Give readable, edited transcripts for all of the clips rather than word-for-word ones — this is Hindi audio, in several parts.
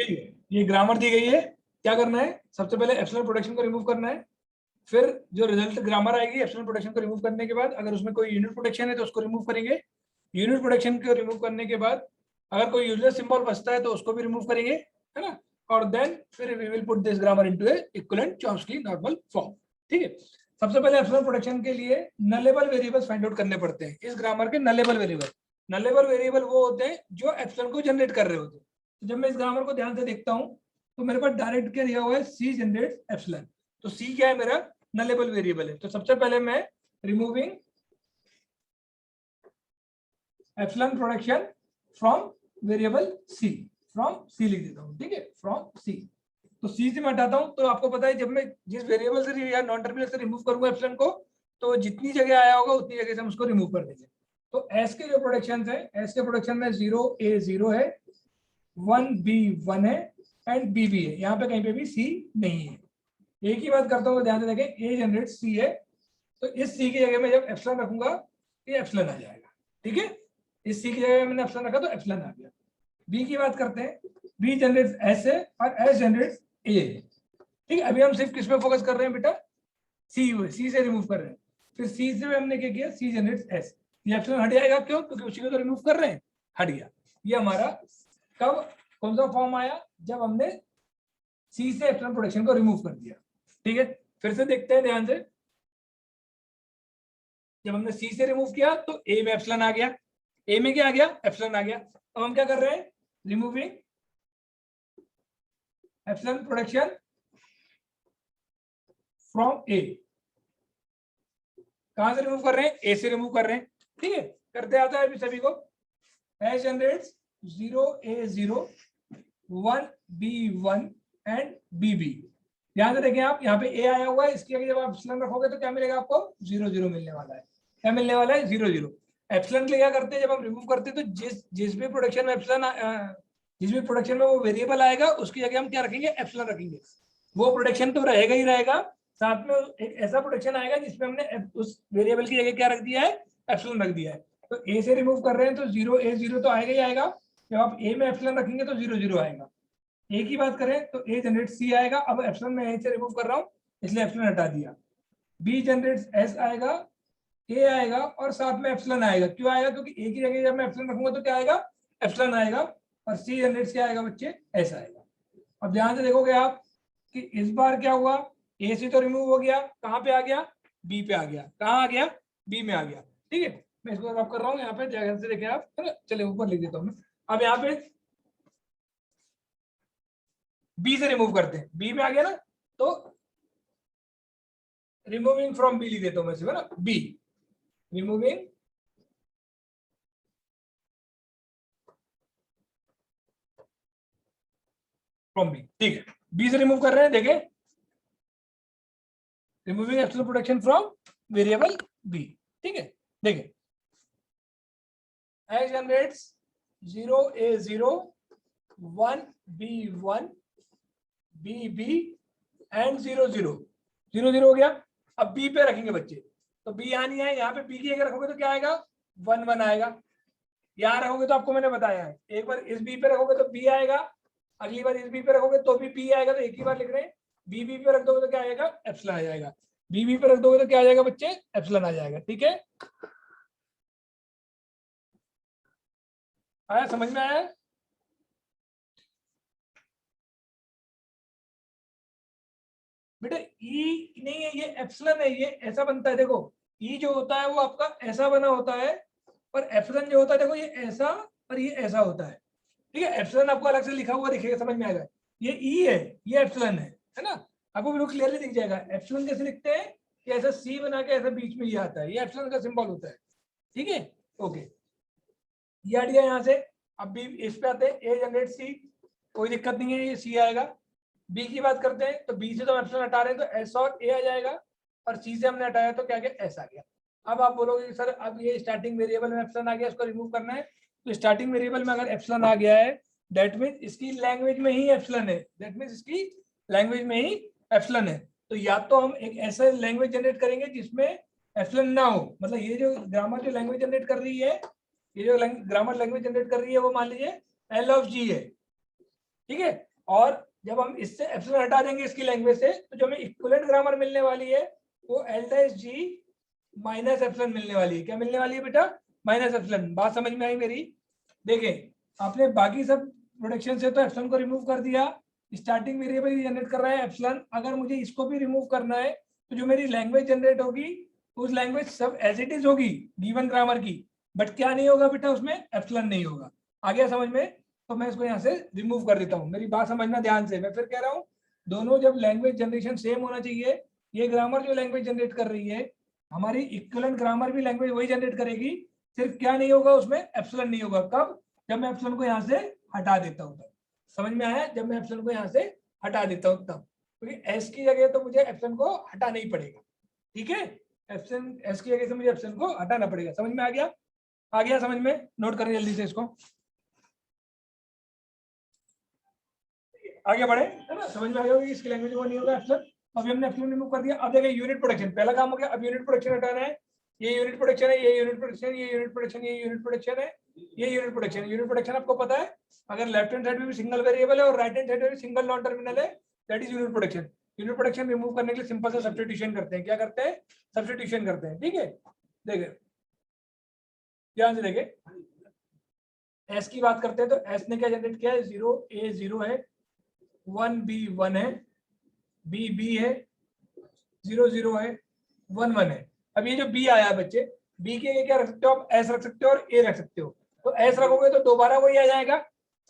ठीक है, ये ग्रामर दी गई है। क्या करना है, सबसे पहले एप्सिलॉन प्रोडक्शन को रिमूव करना है, फिर जो रिजल्ट ग्रामर आएगी एप्सिलॉन प्रोडक्शन को रिमूव करने के बाद अगर उसमें कोई यूनिट प्रोडक्शन है तो उसको रिमूव करेंगे। यूनिट प्रोडक्शन को रिमूव करने के बाद अगर कोई यूजलेस सिंबल बचता है तो उसको भी रिमूव करेंगे, है ना। और देन फिर we will put this grammar into a equivalent Chomsky normal form. ठीक है, सबसे पहले एप्सिलॉन प्रोडक्शन के लिए नलेबल वेरिएबल्स फाइंड आउट करने पड़ते हैं। इस ग्रामर के नलेबल वेरिएबल वो होते हैं जो एप्सिलॉन को जनरेट कर रहे होते हैं। तो जब मैं इस ग्रामर को ध्यान से देखता हूं तो मेरे पास डायरेक्ट क्या दिया हुआ है, सी जनरेट एप्सिलॉन। तो सी क्या है, मेरा नलेबल वेरिएबल है। तो सबसे पहले मैं removing epsilon production from variable C, from C लिख देता हूँ। ठीक है, फ्रॉम सी। तो सी से मैं हटाता हूँ, तो आपको पता है जब मैं जिस वेरिएबल से या नॉन टर्मिनल से रिमूव करूंगा एप्सिलॉन को, तो जितनी जगह आया होगा उतनी जगह से हम उसको रिमूव कर देंगे। तो एस के जो प्रोडक्शन है, एस के प्रोडक्शन में 0A 0 है, 1B 1 है एंड B भी है। यहाँ पे कहीं पे भी सी नहीं है। एक ही बात करता हूँ, ध्यान से देखें, ए जनरेट सी है, तो इस सी की जगह में जब एप्सिलॉन रखूंगा ये एप्सिलॉन आ जाएगा। ठीक है, इस सी की जगह मैंने एप्सिलॉन रखा तो एप्सिलॉन आ गया। बी की बात करते हैं, बी जनरेट्स एस है और एस जनरेट्स ए है। ठीक है, अभी हम सिर्फ किस पे फोकस कर रहे हैं बेटा, सी से रिमूव कर रहे हैं। फिर सी से हमने क्या किया, सी जनरेट्स एस, ये एप्सिलॉन हट जाएगा। क्यों, क्योंकि उसी को तो रिमूव कर रहे हैं, हट गया। ये हमारा कब कौन सा फॉर्म आया, जब हमने सी से एप्सिलॉन प्रोडक्शन को रिमूव कर दिया। ठीक है, फिर से देखते हैं ध्यान से। जब हमने सी से रिमूव किया तो ए में एप्सिलॉन आ गया, ए में क्या आ गया, एप्सिलॉन आ गया। अब हम क्या कर रहे हैं, रिमूविंग एप्सिलॉन प्रोडक्शन फ्रॉम ए। कहां से रिमूव कर रहे हैं, ए से रिमूव कर रहे हैं। ठीक है, करते आता है अभी सभी को। S generates 0A 0, 1B 1 and BB। ध्यान से देखें आप, यहाँ पे ए आया हुआ है, इसकी आगे जब आप एप्सिलॉन रखोगे तो क्या मिलेगा आपको, 0 0 मिलने वाला है। क्या मिलने वाला है, 0 0। एप्सिलॉन के लिए क्या करते हैं, जब हम रिमूव करते हैं तो जिस भी प्रोडक्शन में एप्सिलॉन, जिस भी प्रोडक्शन में वो वेरिएबल आएगा उसकी जगह हम क्या रखेंगे, एप्सिलॉन रखेंगे। वो प्रोडक्शन तो रहेगा ही रहेगा, साथ में एक ऐसा प्रोडक्शन आएगा जिसमें हमने उस वेरिएबल की जगह क्या रख दिया है, एप्सिलॉन रख दिया है। तो ए से रिमूव कर रहे हैं तो 0A 0 तो आएगा ही आएगा। जब आप ए में एप्सिलॉन रखेंगे तो 0 0 आएगा। ए की बात करें तो ए जनरेट सी आएगा। अब एप्सिलॉन में ए से रिमूव कर रहा हूं इसलिए एप्सिलॉन हटा दिया। बी जनरेट्स एस आएगा, ए आएगा और साथ में एप्सिलॉन आएगा। क्यों आएगा, क्योंकि ए की जगह जब मैं एप्सिलॉन रखूंगा तो क्या आएगा, एप्सिलॉन आएगा। और सी जनरेट्स क्या आएगा बच्चे, एस आएगा। अब ध्यान से देखोगे आप कि इस बार क्या हुआ, ए से तो रिमूव हो गया, कहां पे आ गया, बी पे आ गया। कहां आ गया, बी में आ गया। ठीक है, मैं इसको रब कर रहा हूँ यहाँ पे, ध्यान से देखें आप, है ना। चलिए ऊपर लिख देता हूँ मैं। अब यहाँ पे बी से रिमूव करते हैं, बी में आ गया ना, तो रिमूविंग फ्रॉम बी लिख देता हूं मैं सिर्फ, है ना, बी रिमूविंग फ्रॉम बी। ठीक है, बी से रिमूव कर रहे हैं, देखें, removing epsilon production from variable B. ठीक है, देखें, S generates 0A 0, 1B 1, BB and 0 0 0 0 हो गया। अब बी पे रखेंगे बच्चे, तो बी यहाँ नहीं है, यहाँ पे बी की अगर रखोगे तो क्या आएगा, 1 1 आएगा। यहाँ रखोगे तो आपको मैंने बताया है, एक बार इस बी पे रखोगे तो बी आएगा, अगली बार इस बी पे रखोगे तो भी बी आएगा। तो एक ही बार लिख रहे हैं, बी बी पे रख दोगे तो क्या आएगा, एप्सिलॉन आ जाएगा। बी बी पे रख दोगे तो क्या आ जाएगा बच्चे, एप्सिलॉन आ जाएगा। ठीक है, आया, समझ में आया। बेटा ई नहीं है, ये एप्सिलॉन है, ये ऐसा बनता है। देखो ई जो होता है वो आपका ऐसा बना होता है, और एप्सिलॉन जो होता है देखो ये ऐसा और ये ऐसा होता है। ठीक है, एप्सिलॉन आपको अलग से लिखा हुआ दिखेगा, समझ में आएगा। ये ई है, ये एप्सिलॉन है ना। आपको बिल्कुल क्लियरली दिख जाएगा। एप्सिलॉन कैसे लिखते हैं, कि ऐसा सी बना के ऐसा बीच में ये आता है, ये एप्सिलॉन का सिंबल होता है। ठीक है, ओके, ये हट गया यहाँ से। अब बी इस पे आते हैं, ए जनरेट सी, कोई दिक्कत नहीं है, ये सी आएगा। बी की बात करते हैं, तो बी से तो एप्सिलॉन हटा रहे हैं तो एस और ए आ जाएगा, और सी से हमने हटाया तो क्या गया, एस आ गया। अब आप बोलोगे कि सर अब ये स्टार्टिंग वेरिएबल में एप्सिलॉन आ गया, इसको रिमूव करना है। तो स्टार्टिंग वेरिएबल में अगर एप्सिलॉन आ गया है, दैट मींस इसकी लैंग्वेज में ही एप्सिलॉन है, दैट मींस इसकी लैंग्वेज में ही एप्सिलॉन है। तो या तो हम एक ऐसा लैंग्वेज जनरेट करेंगे जिसमें एप्सिलॉन ना हो, मतलब ये जो ग्रामर जो लैंग्वेज जनरेट कर रही है, ये जो ग्रामर लैंग्वेज जनरेट कर रही है वो मान लीजिए एल ऑफ जी है। ठीक है, और जब हम इससे एप्सिलॉन हटा देंगे इसकी लैंग्वेज से, तो जो हमें इक्विवेलेंट ग्रामर मिलने वाली है वो L-G माइनस एप्सिलॉन मिलने वाली है। क्या मिलने वाली है बेटा? Minus epsilon. बात समझ में आई मेरी? देखें, आपने बाकी सब प्रोडक्शन से तो एप्सिलॉन को रिमूव कर दिया, स्टार्टिंग वेरिएबल जनरेट कर रहा है एप्सिलॉन। अगर मुझे इसको भी रिमूव करना है तो जो मेरी लैंग्वेज जनरेट होगी उस लैंग्वेज सब एज इट इज होगी गिवन ग्रामर की, बट क्या नहीं होगा बेटा? उसमें एप्सिलॉन नहीं होगा। आ गया समझ में? तो मैं इसको यहाँ से रिमूव कर देता हूँ। मेरी बात समझना ध्यान से। मैं फिर कह रहा हूँ, दोनों जब लैंग्वेज जनरेशन सेम होना चाहिए, ये ग्रामर जो लैंग्वेज जनरेट कर रही है, हमारी इक्विवेलेंट ग्रामर भी लैंग्वेज वही जनरेट करेगी, सिर्फ क्या नहीं होगा उसमें? एप्सिलॉन नहीं होगा। कब? जब मैं एप्सिलॉन को यहाँ से हटा देता हूँ तब। समझ में आया? जब मैं एप्सिलॉन को यहाँ से हटा देता हूँ तब, क्योंकि एस की जगह तो मुझे एप्सिलॉन को हटाना ही पड़ेगा। ठीक है, एप्सिलॉन एस की जगह से मुझे एप्सिलॉन को हटाना पड़ेगा। समझ में आ गया? आ गया समझ में? नोट करें जल्दी से इसको, आगे बढ़े, है ना? समझ में आ गया कि इसकी लैंग्वेज वो नहीं होगा एप्सिलॉन। अभी हमने एप्सिलॉन रिमूव कर दिया। अब देखिए यूनिट प्रोडक्शन, पहला काम हो गया। अब यूनिट प्रोडक्शन हटाना है। ये यूनिट प्रोडक्शन है, ये यूनिट प्रोडक्शन, ये यूनिट प्रोडक्शन, ये यूनिट प्रोडक्शन है, ये यूनिट प्रोडक्शन। यूनिट प्रोडक्शन आपको पता है, अगर लेफ्ट हैंड साइड में भी सिंगल वेरिएबल है और राइट हैंड साइड में भी सिंगल नॉन टर्मिनल है, that is unit production. Unit production remove करने के लिए सिंपल सा सब्स्टिट्यूशन करते हैं। क्या करते हैं? सब्स्टिट्यूशन करते हैं। ठीक है, देखिए ध्यान से देखिए, एस की बात करते हैं तो एस ने क्या जनरेट किया है? 0A 0 है, 1B 1 है, B है, 0 0 है, 1 1 है। अब ये जो B आया है बच्चे, B के लिए क्या रख सकते हो आप? S रख सकते हो और A रख सकते हो। तो S रखोगे तो दोबारा वही आ जाएगा।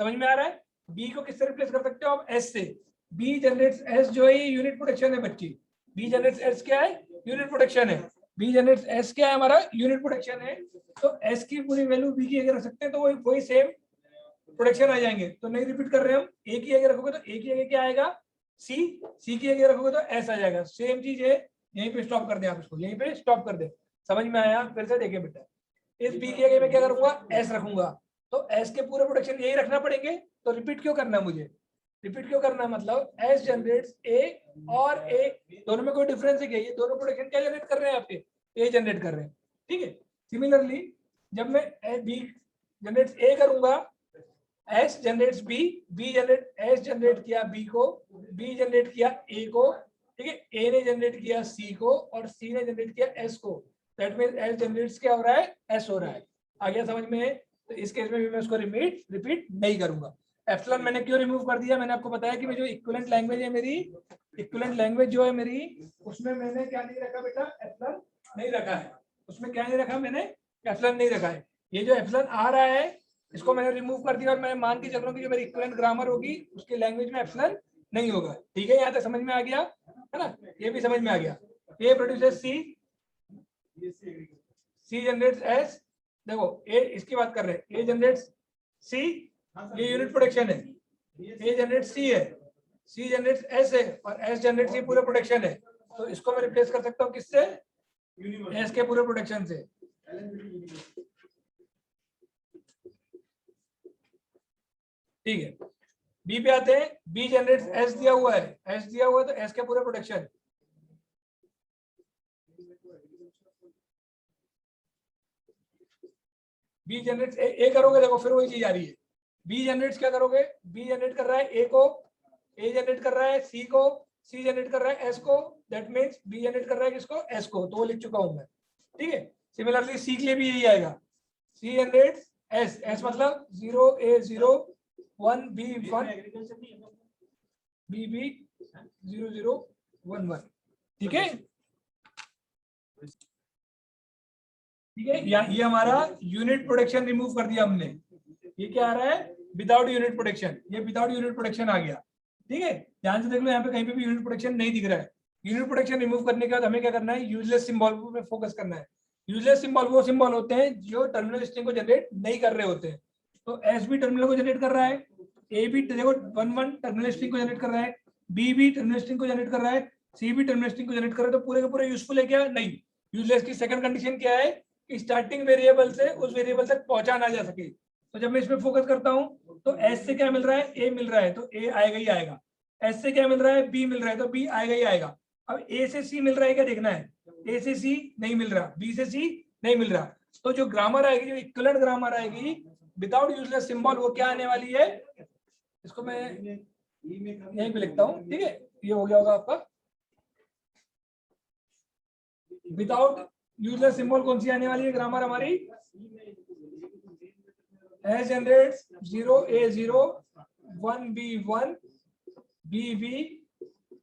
समझ में आ रहा है? B को किससे रिप्लेस कर सकते हो आप? S से। B जनरेट्स S जो है ये यूनिट प्रोडक्शन है बच्ची। B जनरेट्स S क्या है? यूनिट प्रोडक्शन है। B जनरेट्स S क्या है? हमारा यूनिट प्रोडक्शन है। तो S की पूरी वैल्यू B की अगर रख सकते हैं तो वही सेम प्रोडक्शन आ जाएंगे। तो नहीं रिपीट कर रहे हम। A की अगर रखोगे तो A की जगह क्या आएगा? C की अगर रखोगे तो S आ जाएगा। सेम चीज है। यहीं पे स्टॉप कर दे आप इसको, यहीं पे स्टॉप कर दे। समझ में आया? फिर से देखिए बेटा, इस B की जगह मैं क्या करूंगा? S रखूंगा। तो S के पूरे प्रोडक्शन यही रखना पड़ेंगे। तो रिपीट क्यों करना है मुझे? रिपीट क्यों करना है मतलब S जनरेट्स A और A, दोनों में कोई डिफरेंस है क्या? ये दोनों प्रोडक्शन क्या जनरेट कर रहे हैं आपके? A जनरेट कर रहे हैं। ठीक है, सिमिलरली जब मैं B जनरेट्स A करूंगा, S generates B, S generate किया B को, B जनरेट किया A को, ठीक है, A ने जनरेट किया C को और C ने जनरेट किया S को। दैट मींस S जनरेट्स क्या हो रहा है? S हो रहा है। आ गया समझ में? तो इस केस में भी मैं उसको रिपीट नहीं करूंगा। एप्सिलॉन मैंने क्यों रिमूव कर दिया? मैंने आपको बताया कि जो इक्विवेलेंट लैंग्वेज है मेरी, इक्विवेलेंट लैंग्वेज जो है मेरी, उसमें मैंने क्या नहीं रखा बेटा? एप्सिलॉन नहीं रखा है। उसमें क्या नहीं रखा मैंने? एप्सिलॉन नहीं रखा है। ये जो एप्सिलॉन आ रहा है इसको मैंने रिमूव कर दिया और मैं मान के चल रहा हूँ कि जो मेरी इक्विवेलेंट ग्रामर होगी उसकी लैंग्वेज में एप्सिलॉन नहीं होगा। ठीक है, यहाँ तक समझ में आ गया है ना? ये भी समझ में आ गया। A produces C generates S. देखो ए इसकी बात कर रहे हैं, ए जनरेट्स सी, ये यूनिट प्रोडक्शन है। ए जनरेट सी है, सी जनरेट्स एस है और एस जनरेट सी पूरे प्रोडक्शन है। तो इसको मैं रिप्लेस कर सकता हूँ किससे? एस के पूरे प्रोडक्शन से। ठीक है, बी पे आते हैं। बी जनरेट्स एस दिया हुआ है, एस दिया हुआ है तो एस के पूरे प्रोडक्शन। बी जनरेट्स ए करोगे, देखो फिर वही चीज आ रही है। बी जनरेट्स क्या करोगे? बी जनरेट कर रहा है ए को, ए जनरेट कर रहा है सी को, सी जनरेट कर रहा है एस को। दैट मींस बी जनरेट कर रहा है किसको? एस को। तो वो लिख चुका हूं मैं। ठीक है, सिमिलरली सी के लिए भी यही आएगा। सी जनरेट्स एस, एस मतलब 0A 0, 1B 1, BB 0 0 1 1। ठीक है, ठीक है, ये हमारा यूनिट प्रोडक्शन रिमूव कर दिया हमने। ये क्या आ रहा है? Without unit production. ये विदाउट यूनिट प्रोडक्शन आ गया। ठीक है, ध्यान से देख लो, यहाँ पे कहीं पे भी यूनिट प्रोडक्शन नहीं दिख रहा है। यूनिट प्रोडक्शन रिमूव करने के बाद हमें क्या करना है? यूजलेस सिंबल पे फोकस करना है। यूजलेस सिंबल वो सिंबल होते हैं जो टर्मिनल स्ट्रिंग को जनरेट नहीं कर रहे होते हैं। तो एस भी टर्मिनल को जनरेट कर रहा है, ए भी देखो 1 1 टर्मिनल स्ट्रिंग को जनरेट कर रहा है, बी भी टर्मिनल स्ट्रिंग को जनरेट कर रहा है, सी भी टर्मिनल स्ट्रिंग को जनरेट कर रहा है। तो पूरे के पूरे यूजफुल है क्या? नहीं। यूजलेस की सेकंड कंडीशन क्या है? कि स्टार्टिंग वेरिएबल से उस वेरिएबल तक पहुंचा ना जा सके। तो जब मैं इसमें फोकस करता हूं तो एस से क्या मिल रहा है? ए मिल रहा है तो ए आएगा ही आएगा। एस से क्या मिल रहा है? बी मिल रहा है तो बी आएगा ही आएगा। अब ए से सी मिल रहा है क्या देखना है? ए से सी नहीं मिल रहा, बी से सी नहीं मिल रहा। तो जो ग्रामर आएगी, जो इक्विवेलेंट ग्रामर आएगी विदाउट यूजलेस सिंबल, वो क्या आने वाली है? इसको मैं यहीं पे लिखता हूँ, ठीक है। ये हो गया होगा आपका। विदाउट यूजलेस सिंबल कौन सी आने वाली है ग्रामर हमारी? S generates 0A0 1B1 BB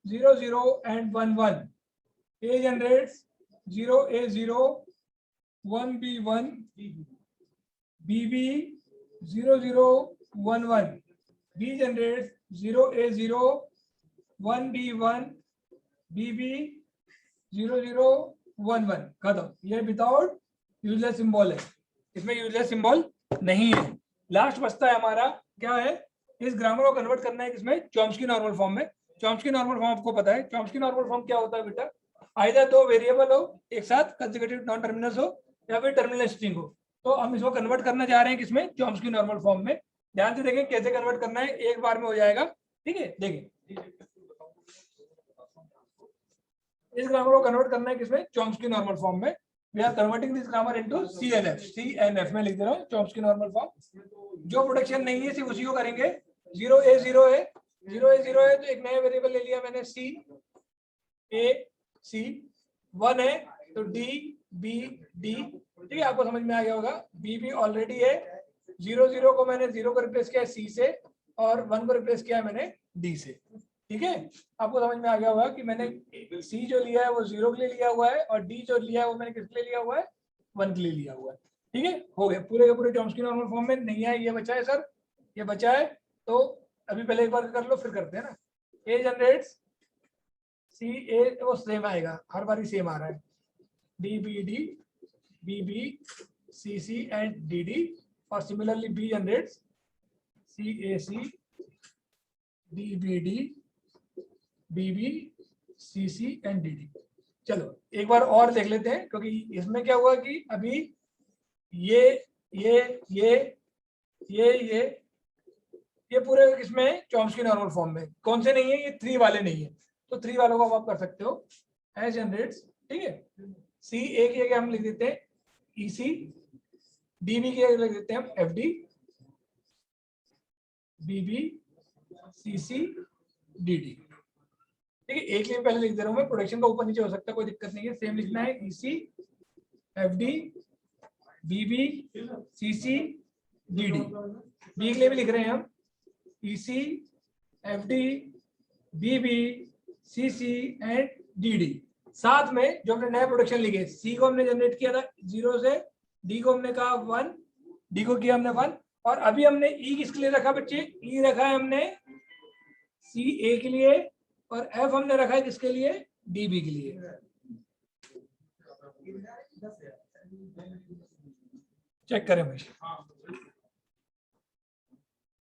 00 and 11. A generates 0A0 1B1 BB 0011. B generates 0A0 1B1 BB 0011. खत्म। ये विदाउट यूजलेस सिंबल है, इसमें यूजलेस सिंबल नहीं है। लास्ट बचता है हमारा, क्या है? इस ग्रामर को कन्वर्ट करना है किसमें? चॉम्स्की नॉर्मल फॉर्म में। चॉम्स्की नॉर्मल फॉर्म आपको पता है। चॉम्स्की नॉर्मल फॉर्म क्या होता है बेटा? आइदर दो वेरिएबल हो एक साथ, कंसेक्यूटिव नॉन टर्मिनल्स हो, या फिर टर्मिनल स्ट्रिंग हो। तो हम इसको कन्वर्ट करना जा रहे हैं किसमें? चॉम्स्की नॉर्मल फॉर्म में। ध्यान से देखें कैसे कन्वर्ट करना है, एक बार में हो जाएगा, ठीक है। देखें, इस ग्रामर को कन्वर्ट करना है किसमें? चॉम्स्की नॉर्मल फॉर्म में। We are converting this grammar into CNF। CNF में लिख दे रहा हूँ, चॉम्स्की नॉर्मल फॉर्म। जो प्रोडक्शन नहीं है सिर्फ उसी को करेंगे। 0A0 है, 0A0 है तो एक नया वेरिएबल ले लिया मैंने C A C। 1 है तो D B D, ठीक है। आपको समझ में आ गया होगा। BB ऑलरेडी है। 00 को मैंने 0 को रिप्लेस किया C से, और 1 को रिप्लेस किया मैंने D से, ठीक है। आपको समझ में आ गया होगा कि मैंने C जो लिया है वो 0 के लिए लिया हुआ है, और D जो लिया है वो मैंने किसके लिए लिया हुआ है? 1 के लिए लिया हुआ है, ठीक है। हो गया पूरे के पूरे चॉम्स्की नॉर्मल फॉर्म में। नहीं है, ये बचा है सर, ये बचा है। तो अभी पहले एक बार कर लो, फिर करते हैं ना। A जनरेट्स C A, वो सेम आएगा, हर बार ही सेम आ रहा है। D B D B B C C and D D, और similarly B generates C A C D B D BB CC and DD। चलो एक बार और देख लेते हैं, क्योंकि इसमें क्या हुआ कि अभी ये ये ये ये ये ये पूरे किसमें? चॉम्स्की नॉर्मल फॉर्म में। कौन से नहीं है? ये 3 वाले नहीं है। तो 3 वालों को आप कर सकते हो एज जनरेट्स, ठीक है। C A की जगह हम लिख देते हैं EC, DB की जगह लिख देते हैं हम FD, BB CC DD, ठीक है। एक लाइन पहले लिख दे रहा हूं मैं, प्रोडक्शन का ऊपर नीचे हो सकता है, कोई दिक्कत नहीं है। सेम लिखना है EC FD BB CC DD। B के लिए भी लिख रहे हैं हम EC FD BB CC and DD। साथ में जो हमने नया प्रोडक्शन लिखे, C को हमने जनरेट किया था 0 से, D को हमने कहा 1, D को किया हमने 1, और अभी हमने E किसके लिए रखा बच्चे? E रखा है हमने CA के लिए, और F हमने रखा है किसके लिए? DB के लिए। चेक करें भाई।